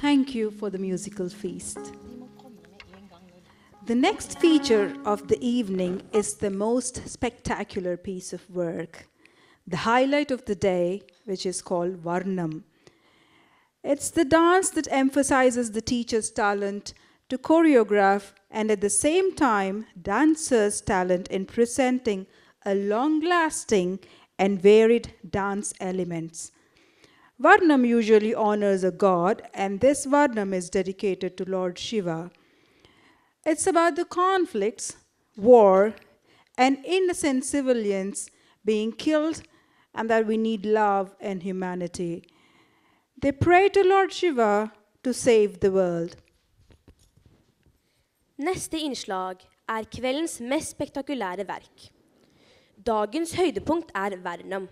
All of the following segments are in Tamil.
Thank you for the musical feast. The next feature of the evening is the most spectacular piece of work, the highlight of the day, which is called Varnam. It's the dance that emphasizes the teacher's talent to choreograph and at the same time dancers' talent in presenting a long-lasting and varied dance elements. Varnam usually honors a god, and this Varnam is dedicated to Lord Shiva. It's about the conflicts, war, and innocent civilians being killed, and that we need love and humanity. They pray to Lord Shiva to save the world. Neste innslag er kveldens mest spektakulære verk. Dagens høydepunkt er Varnam.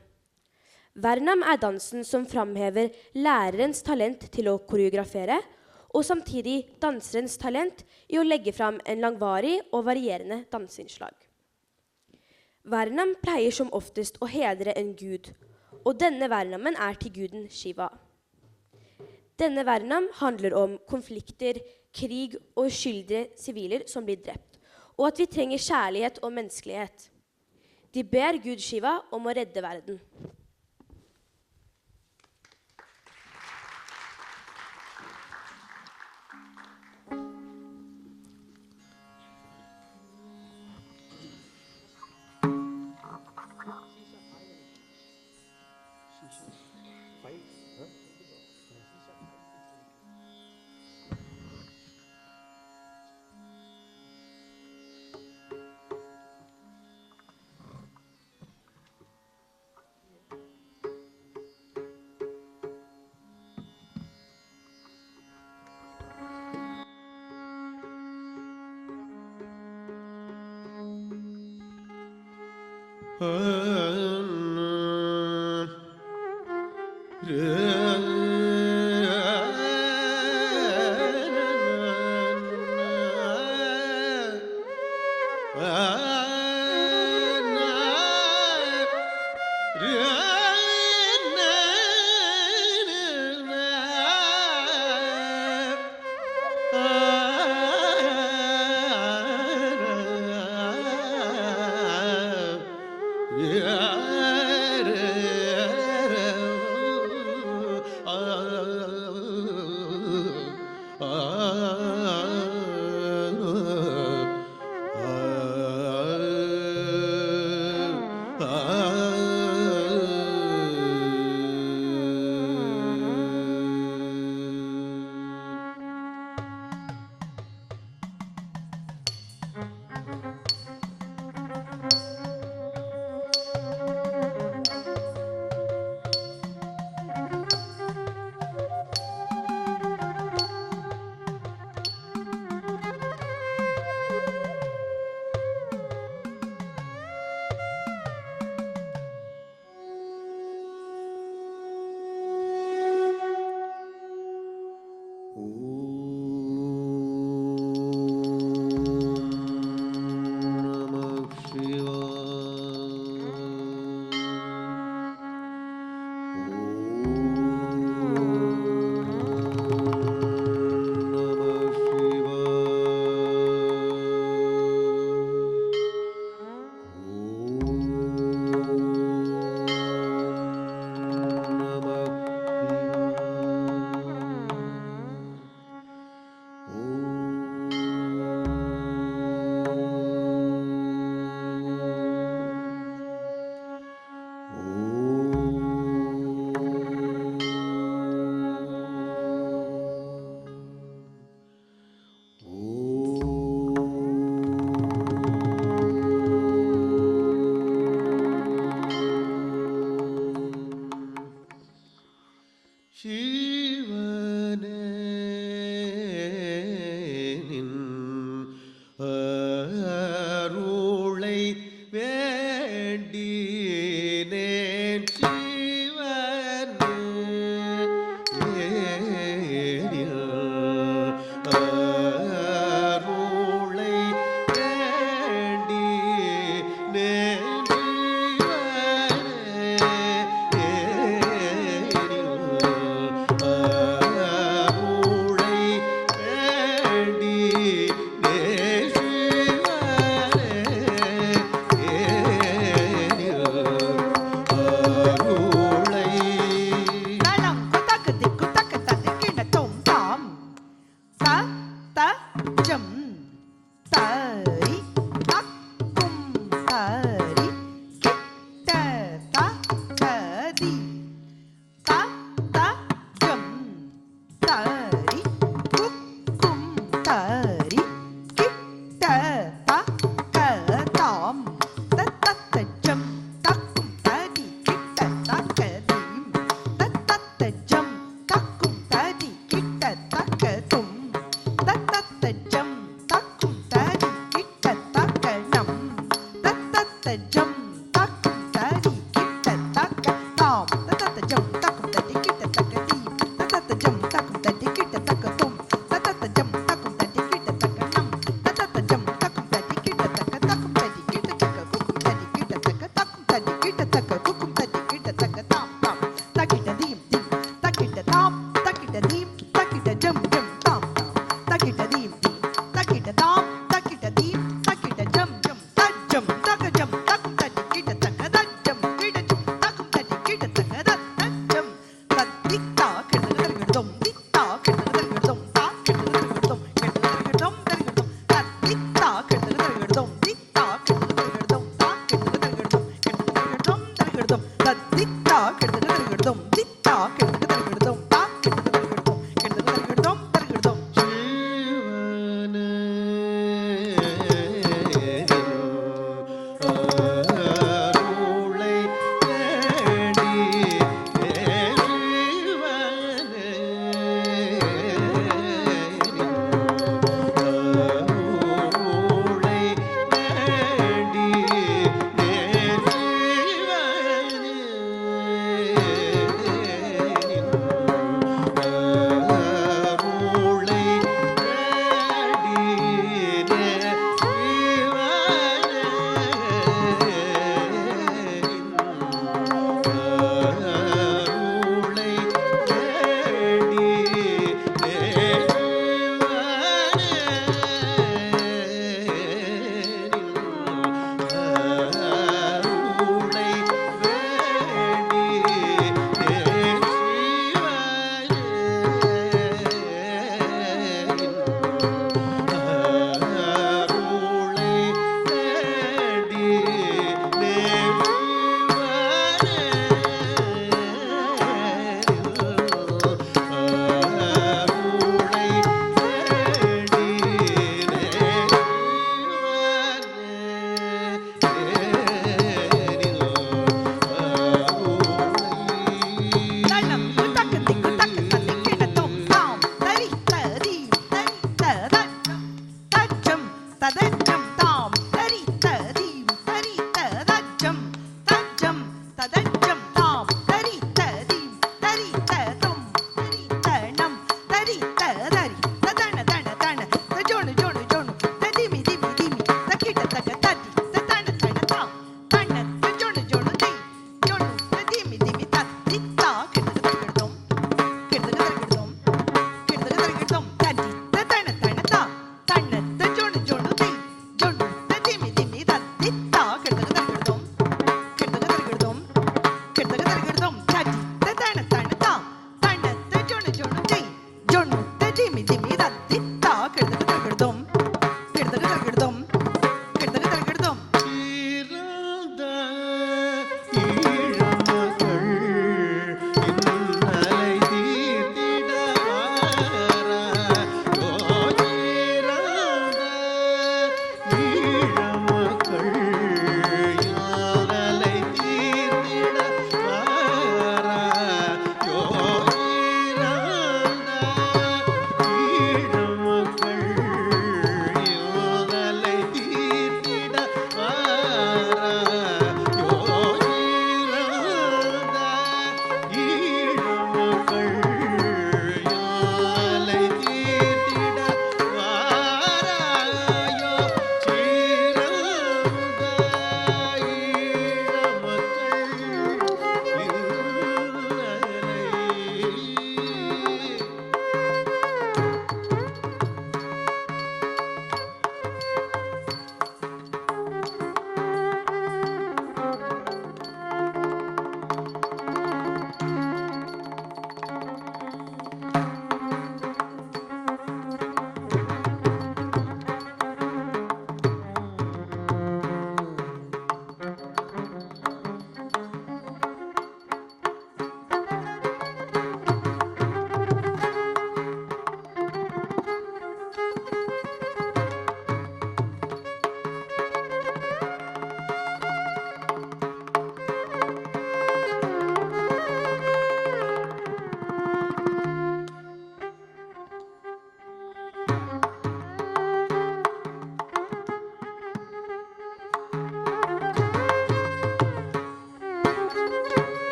Varnam er dansen som framhever lærerens talent til å koreografere, og samtidig danserens talent i å legge fram en langvarig og varierende danseinnslag. Varnam pleier som oftest å hedre en gud, og denne Varnamen er til guden Shiva. Denne Varnam handler om konflikter, krig og uskyldige siviler som blir drept, og at vi trenger kjærlighet og menneskelighet. De ber Gud Shiva om å redde verden.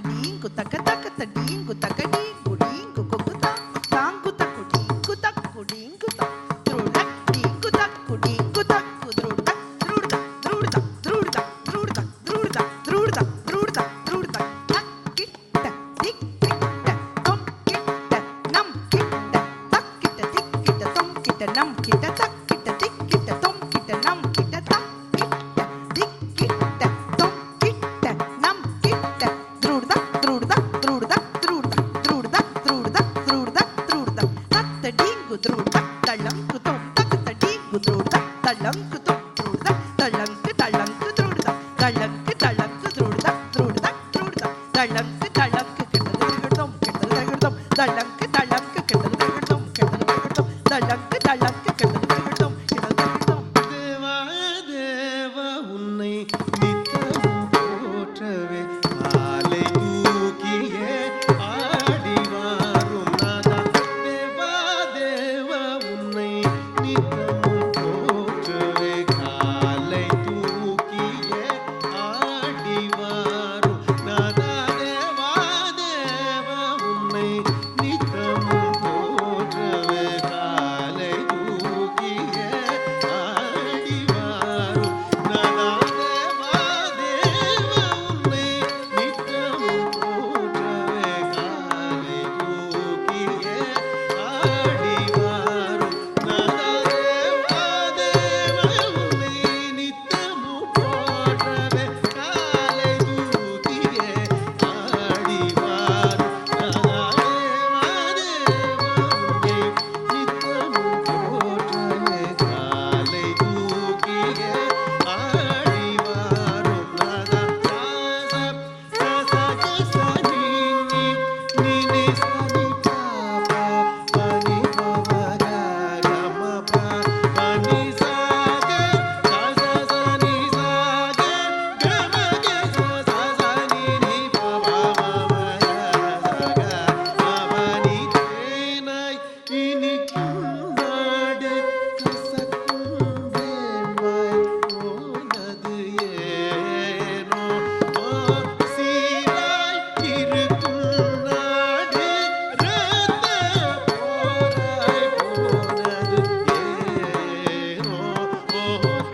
தடீங்கு தக்க தக்க தடீங்கு தக்க டீங்கு டீங்கு குக்கு தாங்கு தக்கு டீங்கு தக்கு டீங்கு த்ருடக் டீங்கு தக்கு டீங்கு தக்கு த்ருடக் த்ருடக் த்ருடக் த்ருடக் த்ருடக் த்ருடக் த்ருடக் த்ருடக் த்ருடக் தக்கிட்ட திக்கிட்ட தொம் கிட்ட நம் கிட்ட தக்கிட்ட திக்கிட்ட தொம் கிட்ட நம் கிட்ட தக்கிட்ட திக்கிட்ட தொம் கிட்ட நம் கிட்ட தக்கிட்ட திக்கிட்ட தொம் கிட்ட நம் கிட்ட த்ருடக் த்ருடக் த்ருடக் த்ருடக் த்ருடக் த்ருடக் த்ருடக் த்ருடக் தத்தடீங்கு த்ருடக் தள்ளங்கு தொம் தத்தடீங்கு த்ருடக் தள்ளங்கு தொம் த்ருடக் தள்ளங்கு தள்ளங்கு த்ருடக் தள்ளங்கு தள்ளங்கு த்ருடக் த்ருடக் த்ருடக் தள்ளங்கு தள்ளங்கு கெட்டதும் கெட்டதும் தள்ளங்கு தள்ளங்கு கெட்டதும் கெட்டதும் தள்ளங்கு தள்ளங்கு கெட்டதும் கெட்டதும் தேவா தேவா உன்னை நித்தமும் போற்றவே காலை தூக்கியே ஆடி வாரும் நாதா. தேவா தேவா உன்னை நித்தமும் போற்றவே காலை தூக்கியே ஆடி வாரும் நாதா. தேவா தேவா உன்னை நித்தமும் போற்றவே காலை தூக்கியே ஆடி வாரும் நாதா. தேவா தேவா உன்னை நித்தமும் போற்றவே காலை தூக்கியே ஆடி வாரும் நாதா. தேவா தேவா உன்னை நித்தமும் போற்றவே காலை தூக்கியே ஆடி வாரும் நாதா. தேவா தேவா உன்னை நித்தமும் போற்றவே காலை தூக்கியே ஆடி வாரும் நாதா. சாசா சாசா நீ நீ சனி பாபா பனி பவரா கமபா பனி சாக சாசா சனி சாக கமக சாசா நீ பவா மமரா சாக அவனி தேனாய் இனிக்கும் நாடு கசக்கும் வேண்பாய் போனது ஏனோ சீராய் இருக்கும் நாடு ரத்த போராய் போனது ஏனோ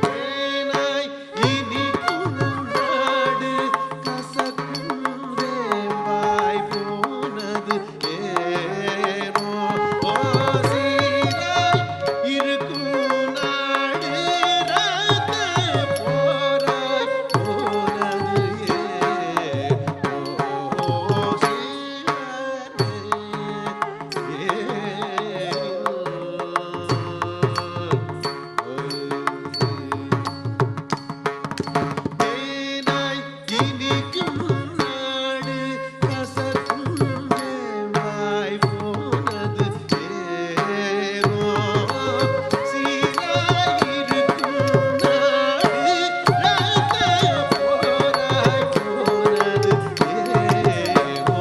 தேனாய் இனிக்கும் நாடு கசக்கும் வேண்பாய் போனது ஏனோ சீராய் இருக்கும் நாடு ரத்த போராய் போனது தேனாய் இனிக்கும் நாடு கசக்கும் வேவாய் போனது ஏனோ சீராய் இருக்கும் நாடு ரத்த போராய் போனது ஏனோ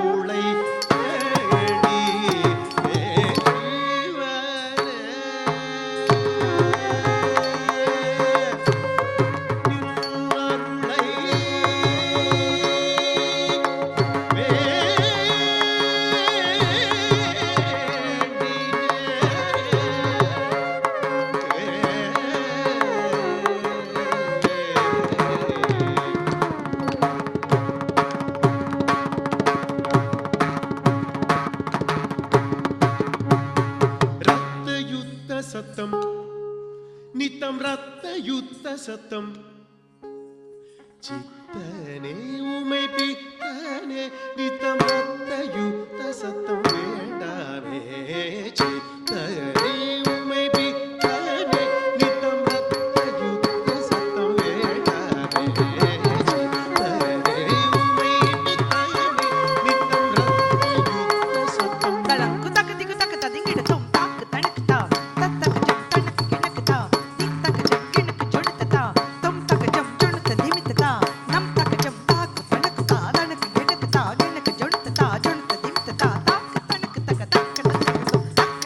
ஊளை ரத்த யுத்த சத்தம் நித்தம் ரத்த யுத்த சத்தம் சித்தனே உமை பித்தனே நித்தம் ரத்த யுத்த சத்தம் வேண்டாமே சித்தனே உமை பித்தனே நித்தம் ரத்த யுத்த சத்தம் வேண்டாமே சித்தனே உமை பித்தனே நித்தம் ரத்த யுத்த சத்தம் தளங்கு தக்க திக்கு தக்க ததிங்கிடு தொம் தாக்கு தனக்கு தா தத்தக ஜம் தனக்கு கிணக்கு தா தித்தக ஜம் கிணக்கு ஜொடுத்த தா தொம் தக ஜம் ஜொடுத்த திமித்த தா நம் தக ஜம் தாக்கு தனக்கு தா தனக்கு கிணக்கு தா கிணக்கு ஜொடுத்த தா ஜொடுத்த திமித்த தா தாக்கு தனக்கு தக தக்க தக தொம் தக்க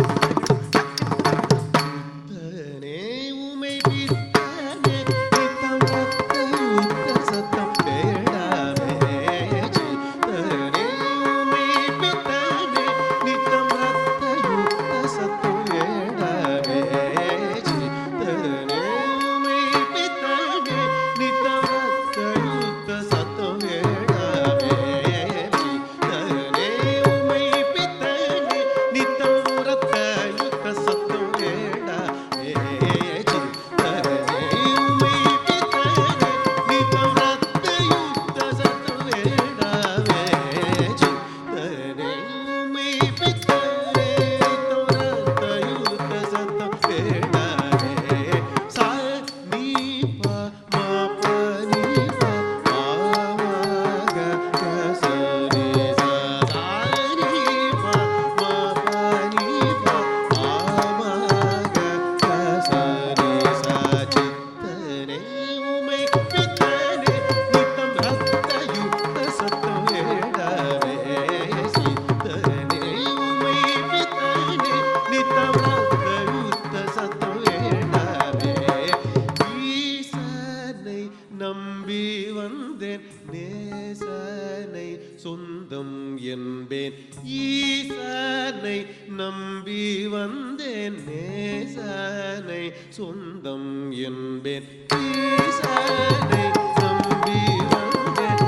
நேசனை சொந்தம் என்பேன் ஈசனை நம்பி வந்தேன்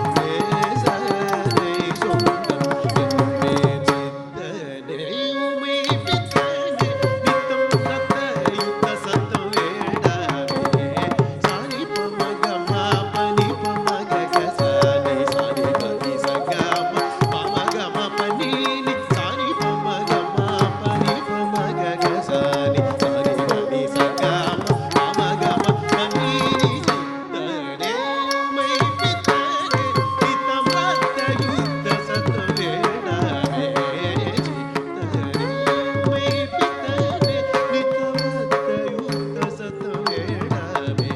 நேசனை சொந்தம் என்பேன் சித்தனே உமை பித்தனே நித்தம் ரத்த யுத்த சத்தம் வேடாமே சாணி பமகமா பனி பமக கசானி சாணி பனி சகமா பமகமா பனி சாணி பமகமா பனி பமக கசானி சாணி பனி சகமா பமகமா பனி சித்தனே உமை பித்தனே நித்தம் ரத்த யுத்த சத்தம் வேடாமே சித்தனே உமை பித்தனே நித்தம் ரத்த யுத்த சத்தம் வேடாமே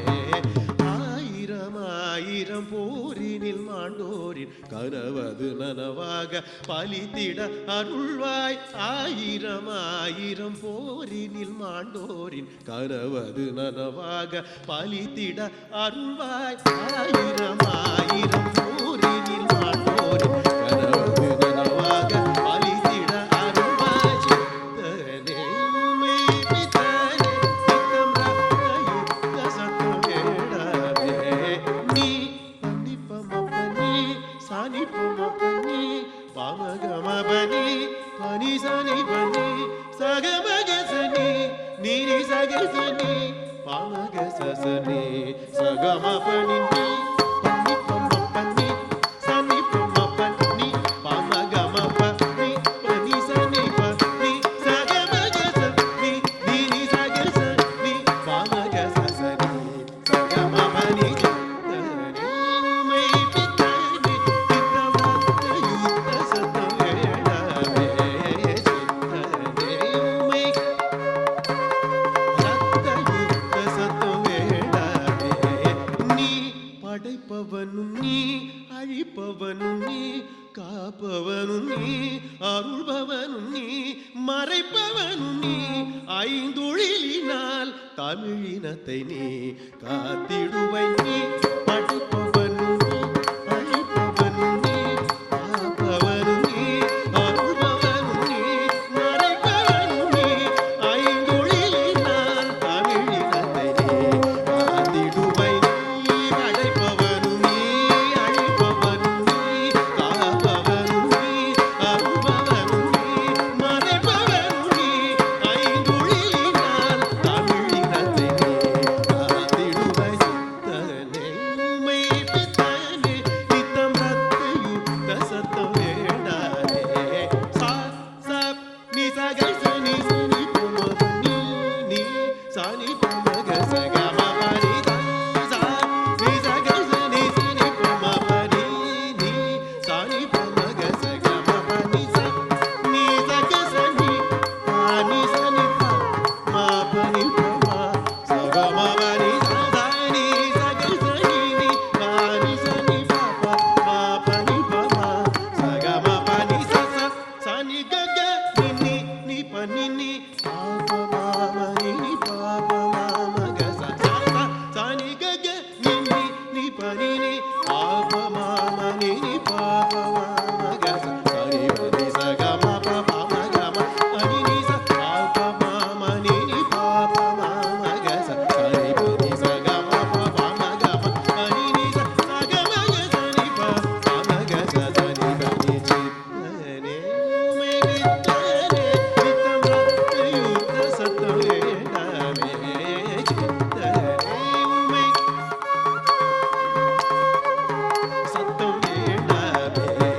ஆயிரம் ஆயிரம் போரினில் மாண்டோரின் கனவது நனவாக பலித்திட அருள்வாய் ஆயிரம் ஆயிரம் போரினில் மாண்டோரின் கனவது நனவாக பலித்திட அருள்வாய் ஆயிரம் ஆயிரம் போரினில் மாண்டோரின் கனவது நனவாக பலித்திட அருள்வாய் சித்தனே உமை பித்தனே நித்தம் ரத்த யுத்த சத்தம் வேடாமே நீ பன்னி பமபனி சானி பமபனி பமகமபனி பனி சனி பனி சகமகசனி நீரி சகசனி பமகசசனி சகமபனி நீ பன்னி பமபனி சனி பமபனி பமகமபனி பனி சனி பனி சகமகசனி நீரி சகசனி பமகசசனி சகமபனி சித்தனே உமை பித்தனே நித்தம் ரத்த யுத்த சத்தம் வேடாமே சித்தனே உமை ரத்த யுத்த சத்தம் வேடாமே நீ படைப்பவனும் நீ அழிப்பவனும் நீ காப்பவனும் நீ அருள்பவனும் நீ மறைப்பவனும் நீ ஐந்தொழிலினால் தமிழினத்தை நீ காத்திடுவை நீ படைப்பவனும் நீ அழிப்பவனும் நீ காப்பவனும் நீ அருள்பவனும் நீ மறைப்பவனும் நீ ஐந்தொழிலினால் தமிழினத்தை நீ காத்திடுவை நீ படைப்பவனும் நீ அழிப்பவனும் நீ காப்பவனும் நீ அருள்பவனும் நீ மறைப்பவனும் நீ ஐந்தொழிலினால் தமிழினத்தை நீ காத்திடுவை சித்தனே உமை பித்தனே நித்தம் ரத்த யுத்த சத்தம் வேடாமே சா சா நீ சகை சனி சனி பமபனி நீ சானி பமக சகமபனி சா நீ சகை சனி சனி பமபனி நீ சானி பமக சகமபனி சா நீ சகை சனி பானி சனி பா மா பனி பமா சகமபனி சா நீ சகை சனி நீ பானி சனி பாபா மா பனி பமா சகமபனி சா சா சனி கக நினி நீ பனி நீ பாபா மாமா நீ பாபா மாமா கச சா சா சனி கக நினி நீ பனி நீ பாபா மாமா நீ பாபா மாமா கச சனி பனி சகம பாபா மகம பனி நீ ச பாபா மாமா நீ பாபா மாமா கச சனி பனி சகம பாபா மகம பனி நீ ச சகம கசனி பாபா மகச சனி பனி சித்தனே உமை பித்தனே நித்தம் ரத்த யுத்த சத்தம் வேடாமே சித்தனே உமை சத்தம் வேடாமே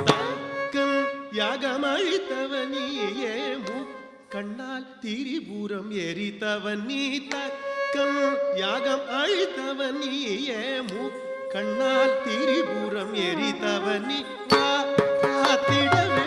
தாக்கல் யாகம் அழித்தவன் நீயே கண்ணால் திரிபுரம் எரித்தவன் நீ தக்கல் யாகம் அழித்தவன் நீயே கண்ணால் திரிபுரம் எரித்தவன் நீ காத்திடவே